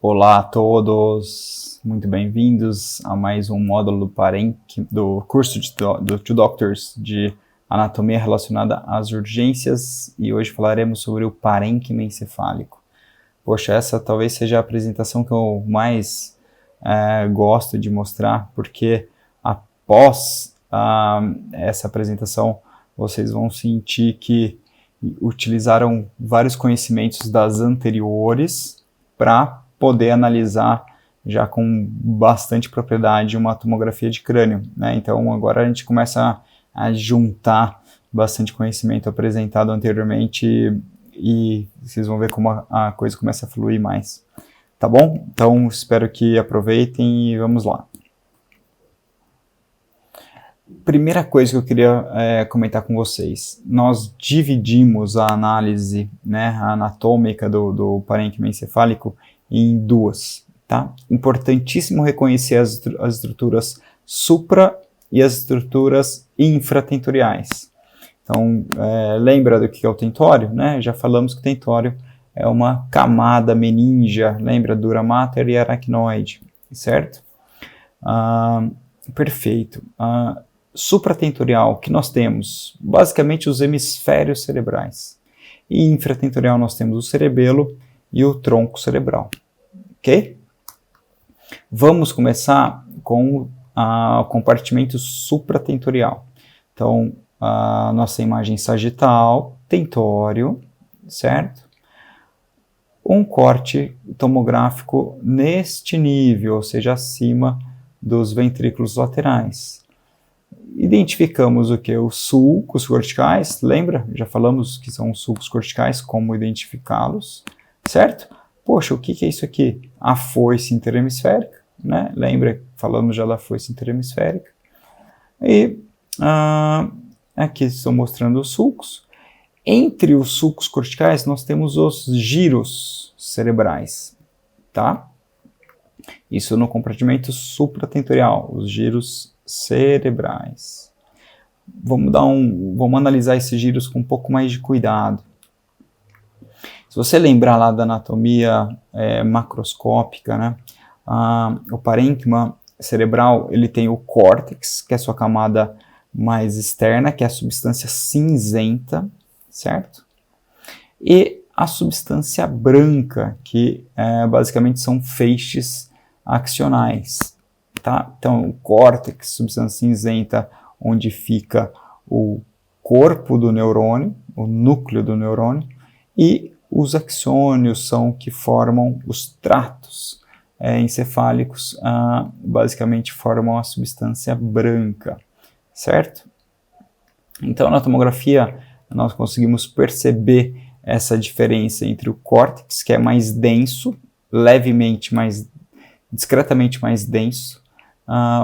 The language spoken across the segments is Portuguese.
Olá a todos, muito bem-vindos a mais um módulo do curso do Two Doctors de Anatomia relacionada às urgências, e hoje falaremos sobre o parênquima encefálico. Poxa, essa talvez seja a apresentação que eu mais gosto de mostrar, porque após essa apresentação vocês vão sentir que utilizaram vários conhecimentos das anteriores para poder analisar já com bastante propriedade uma tomografia de crânio, né? Então agora a gente começa a juntar bastante conhecimento apresentado anteriormente e vocês vão ver como a coisa começa a fluir mais, tá bom? Então espero que aproveitem e vamos lá. Primeira coisa que eu queria comentar com vocês, nós dividimos a análise, né, anatômica do parênquima encefálico em duas, tá? Importantíssimo reconhecer as estruturas supra e as estruturas infratentoriais. Então, lembra do que é o tentório, né? Já falamos que o tentório é uma camada meningea, lembra? Dura mater e aracnoide, certo? Perfeito. Supratentorial, que nós temos basicamente os hemisférios cerebrais. E infratentorial nós temos o cerebelo e o tronco cerebral. Ok? Vamos começar com o compartimento supratentorial. Então, a nossa imagem sagital, tentório, certo? Um corte tomográfico neste nível, ou seja, acima dos ventrículos laterais. Identificamos o que? Os sulcos corticais, lembra? Já falamos que são os sulcos corticais, como identificá-los, certo? Poxa, o que é isso aqui? A foice interhemisférica, né? Lembra? Falamos já da foice interhemisférica. E aqui estou mostrando os sulcos. Entre os sulcos corticais, nós temos os giros cerebrais, tá? Isso no compartimento supratentorial, os giros cerebrais. Vamos analisar esses giros com um pouco mais de cuidado. Se você lembrar lá da anatomia macroscópica, né, o parênquima cerebral ele tem o córtex, que é a sua camada mais externa, que é a substância cinzenta, certo? E a substância branca, que basicamente são feixes axionais. Tá? Então, o córtex, substância cinzenta, onde fica o corpo do neurônio, o núcleo do neurônio, e os axônios são que formam os tratos encefálicos, basicamente formam a substância branca, certo? Então, na tomografia, nós conseguimos perceber essa diferença entre o córtex, que é mais denso, discretamente mais denso,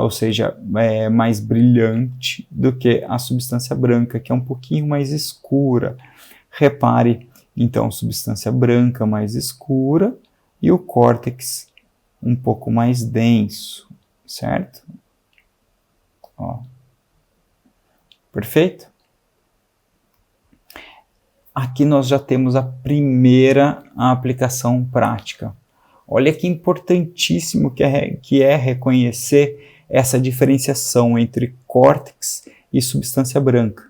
ou seja, mais brilhante do que a substância branca, que é um pouquinho mais escura. Repare, então, substância branca mais escura e o córtex um pouco mais denso, certo? Ó. Perfeito? Aqui nós já temos a primeira aplicação prática. Olha que importantíssimo que é reconhecer essa diferenciação entre córtex e substância branca,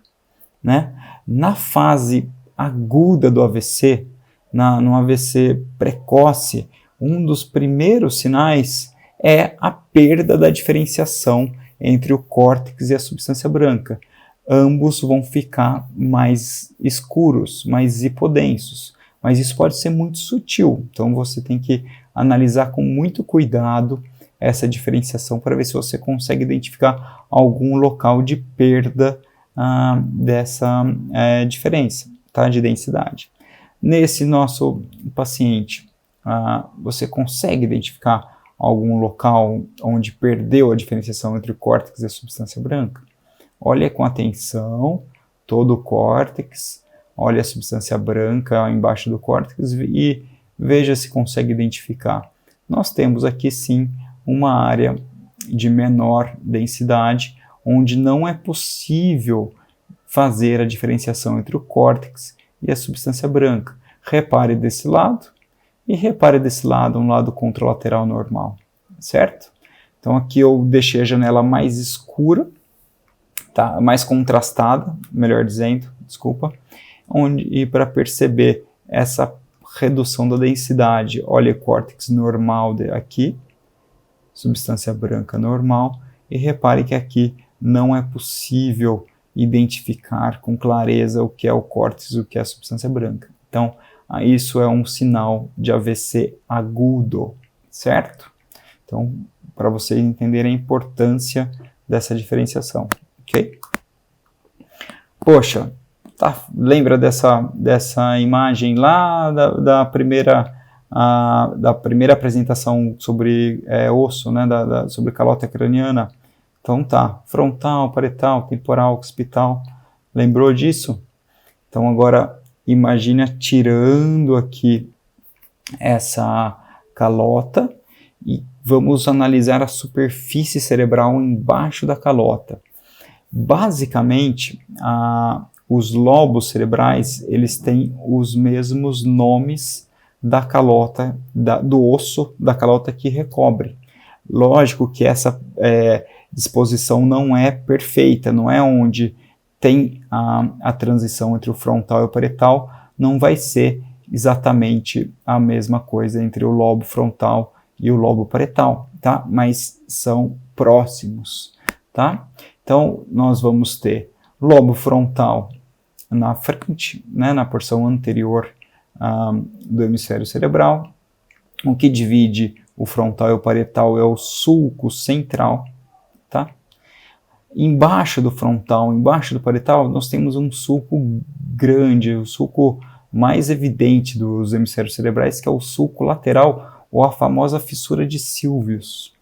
né? Na fase aguda do AVC, no AVC precoce, um dos primeiros sinais é a perda da diferenciação entre o córtex e a substância branca. Ambos vão ficar mais escuros, mais hipodensos, mas isso pode ser muito sutil, então você tem que analisar com muito cuidado essa diferenciação para ver se você consegue identificar algum local de perda dessa diferença, tá, de densidade. Nesse nosso paciente, você consegue identificar algum local onde perdeu a diferenciação entre o córtex e a substância branca? Olha com atenção todo o córtex, olha a substância branca embaixo do córtex e veja se consegue identificar. Nós temos aqui sim uma área de menor densidade, onde não é possível fazer a diferenciação entre o córtex e a substância branca. Repare desse lado E repare desse lado, um lado contralateral normal, certo? Então aqui eu deixei a janela mais escura, tá? Mais contrastada, melhor dizendo, desculpa, e para perceber essa redução da densidade, olha o córtex normal aqui, substância branca normal, e repare que aqui não é possível identificar com clareza o que é o córtex e o que é a substância branca. Então, isso é um sinal de AVC agudo, certo? Então, para vocês entenderem a importância dessa diferenciação, ok? Poxa, tá, lembra dessa imagem lá da primeira apresentação sobre osso, né, sobre calota craniana? Então tá, frontal, parietal, temporal, occipital, lembrou disso? Então agora imagina tirando aqui essa calota e vamos analisar a superfície cerebral embaixo da calota. Basicamente, os lobos cerebrais, eles têm os mesmos nomes da calota, do osso da calota que recobre. Lógico que essa disposição não é perfeita, não é onde tem a transição entre o frontal e o parietal, não vai ser exatamente a mesma coisa entre o lobo frontal e o lobo parietal, tá? Mas são próximos, tá? Então, nós vamos ter lobo frontal na frente, né, na porção anterior do hemisfério cerebral. O que divide o frontal e o parietal é o sulco central, tá? Embaixo do frontal, embaixo do parietal, nós temos um sulco grande, o sulco mais evidente dos hemisférios cerebrais, que é o sulco lateral, ou a famosa fissura de Sylvius,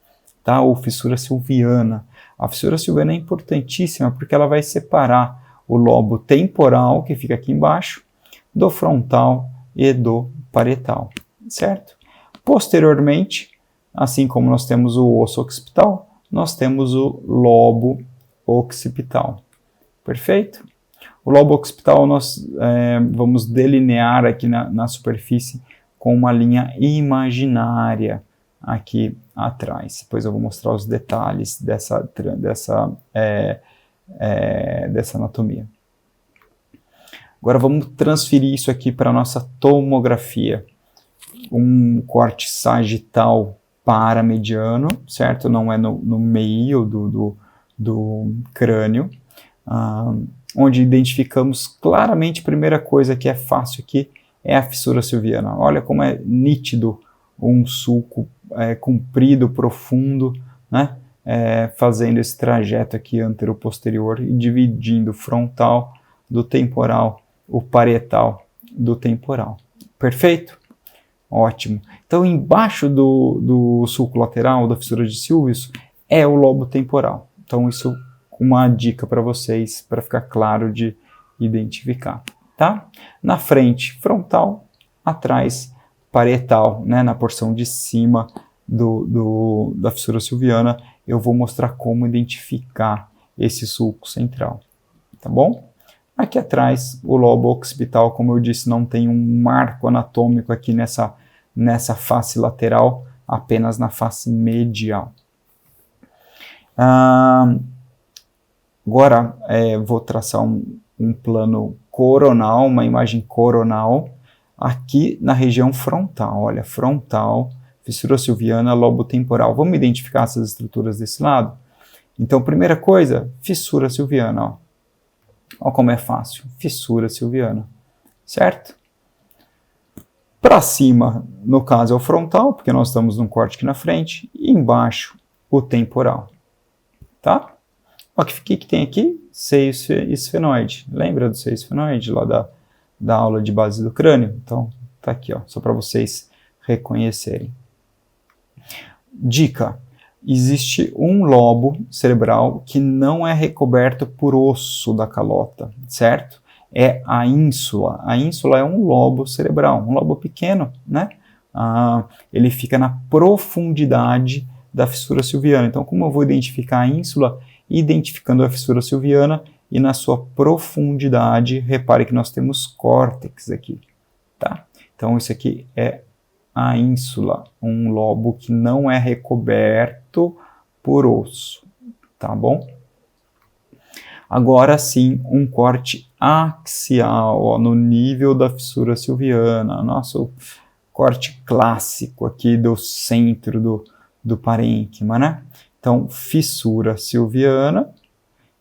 tá? Ou fissura silviana. A fissura silviana é importantíssima porque ela vai separar o lobo temporal, que fica aqui embaixo, do frontal e do parietal, certo? Posteriormente, assim como nós temos o osso occipital, nós temos o lobo occipital. Perfeito? O lobo occipital nós vamos delinear aqui na superfície com uma linha imaginária aqui atrás. Depois eu vou mostrar os detalhes dessa anatomia. Agora vamos transferir isso aqui para a nossa tomografia. Um corte sagital paramediano, certo? Não é no meio do crânio, onde identificamos claramente, a primeira coisa que é fácil aqui é a fissura silviana. Olha como é nítido um sulco comprido, profundo, né? Fazendo esse trajeto aqui antero-posterior e dividindo o frontal do temporal, o parietal do temporal. Perfeito? Ótimo. Então, embaixo do sulco lateral, da fissura de Sylvius, é o lobo temporal. Então, isso é uma dica para vocês, para ficar claro de identificar, tá? Na frente, frontal, atrás, parietal, né? Na porção de cima da fissura silviana, eu vou mostrar como identificar esse sulco central, tá bom? Aqui atrás, o lobo occipital, como eu disse, não tem um marco anatômico aqui nessa face lateral, apenas na face medial. Agora, vou traçar um plano coronal, uma imagem coronal, aqui na região frontal. Olha, frontal, fissura silviana, lobo temporal. Vamos identificar essas estruturas desse lado? Então, primeira coisa, fissura silviana, ó. Olha como é fácil, fissura silviana, certo? Para cima, no caso, é o frontal, porque nós estamos num corte aqui na frente, e embaixo, o temporal, tá? O que tem aqui? Seio esfenoide. Lembra do seio esfenoide lá da aula de base do crânio? Então, tá aqui, ó, só para vocês reconhecerem. Dica. Existe um lobo cerebral que não é recoberto por osso da calota, certo? É a ínsula. A ínsula é um lobo cerebral, um lobo pequeno, né? Ele fica na profundidade da fissura silviana. Então, como eu vou identificar a ínsula? Identificando a fissura silviana e na sua profundidade, repare que nós temos córtex aqui, tá? Então, isso aqui é a ínsula, um lobo que não é recoberto por osso, tá bom? Agora sim, um corte axial, ó, no nível da fissura silviana, nosso corte clássico aqui do centro do parênquima, né? Então, fissura silviana. O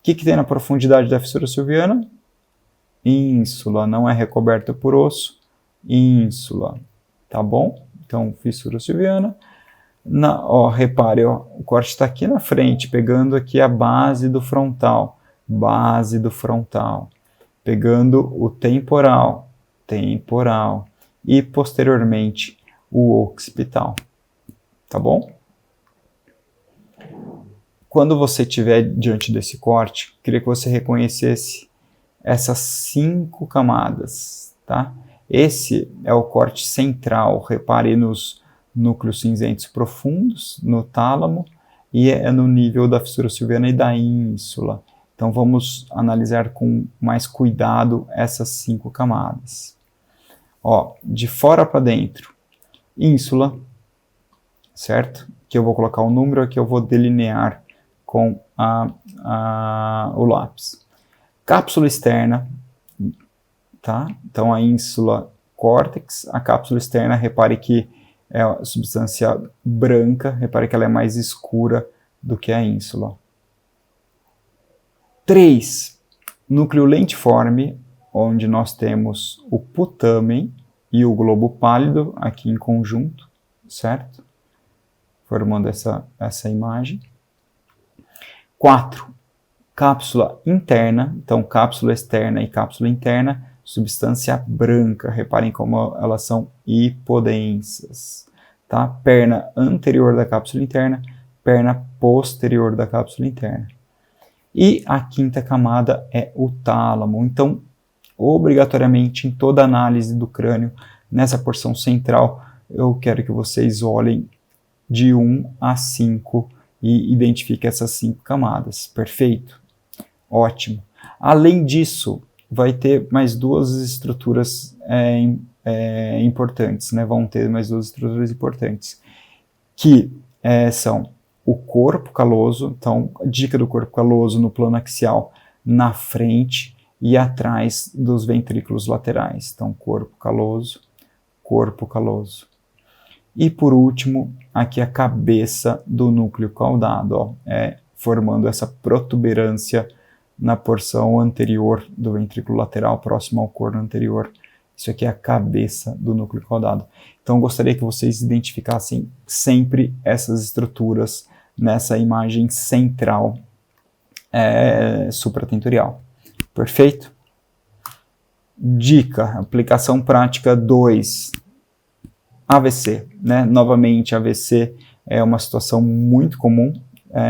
que tem na profundidade da fissura silviana? Ínsula, não é recoberta por osso, ínsula, tá bom? Então, fissura silviana. Repare, ó, o corte está aqui na frente, pegando aqui a base do frontal, pegando o temporal, e posteriormente o occipital, tá bom? Quando você estiver diante desse corte, queria que você reconhecesse essas 5 camadas, tá? Esse é o corte central, repare nos núcleos cinzentos profundos, no tálamo, e é no nível da fissura silviana e da ínsula. Então vamos analisar com mais cuidado essas 5 camadas. Ó, de fora para dentro, ínsula, certo? Que eu vou colocar o número, aqui eu vou delinear com o lápis. Cápsula externa, tá? Então a ínsula córtex, a cápsula externa, repare que é a substância branca, repare que ela é mais escura do que a ínsula. 3. Núcleo lentiforme, onde nós temos o putamen e o globo pálido aqui em conjunto, certo? Formando essa imagem. 4. Cápsula interna, então cápsula externa e cápsula interna, substância branca, reparem como elas são hipodensas, tá? Perna anterior da cápsula interna, perna posterior da cápsula interna. E a 5ª camada é o tálamo. Então, obrigatoriamente, em toda análise do crânio, nessa porção central, eu quero que vocês olhem de 1 a 5 e identifiquem essas 5 camadas. Perfeito? Ótimo. Além disso, vai ter mais 2 estruturas importantes, né? Vão ter mais 2 estruturas importantes, que são o corpo caloso. Então, dica do corpo caloso no plano axial, na frente e atrás dos ventrículos laterais. Então, corpo caloso. E por último, aqui a cabeça do núcleo caudado, ó, formando essa protuberância na porção anterior do ventrículo lateral, próximo ao corno anterior. Isso aqui é a cabeça do núcleo caudado. Então, eu gostaria que vocês identificassem sempre essas estruturas nessa imagem central supratentorial. Perfeito? Dica, aplicação prática 2. AVC, né? Novamente, AVC é uma situação muito comum,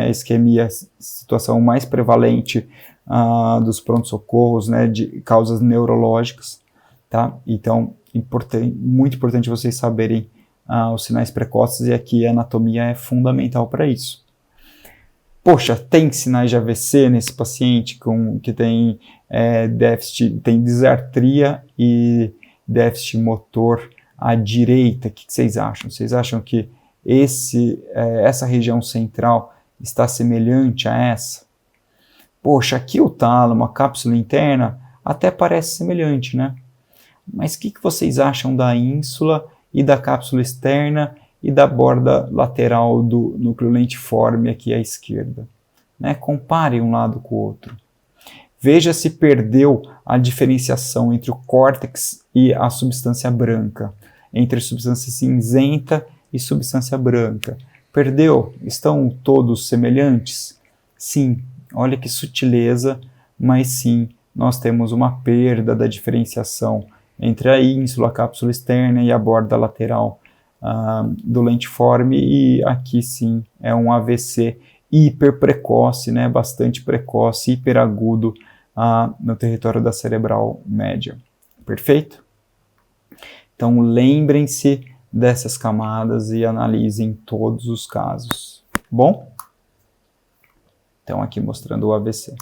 isquemia, situação mais prevalente dos pronto-socorros, né, de causas neurológicas, tá? Então, muito importante vocês saberem os sinais precoces, e aqui a anatomia é fundamental para isso. Poxa, tem sinais de AVC nesse paciente que tem déficit, tem disartria e déficit motor à direita? O que vocês acham? Vocês acham que essa região central está semelhante a essa? Poxa, aqui o tálamo, a cápsula interna, até parece semelhante, né? Mas o que vocês acham da ínsula e da cápsula externa e da borda lateral do núcleo lentiforme aqui à esquerda? Né? Comparem um lado com o outro. Veja se perdeu a diferenciação entre o córtex e a substância branca, entre substância cinzenta e substância branca. Perdeu? Estão todos semelhantes? Sim. Olha que sutileza, mas sim, nós temos uma perda da diferenciação entre a ínsula, a cápsula externa e a borda lateral do lentiforme, e aqui sim é um AVC hiperprecoce, né, bastante precoce, hiperagudo no território da cerebral média. Perfeito? Então lembrem-se dessas camadas e analisem todos os casos. Bom? Então aqui mostrando o AVC.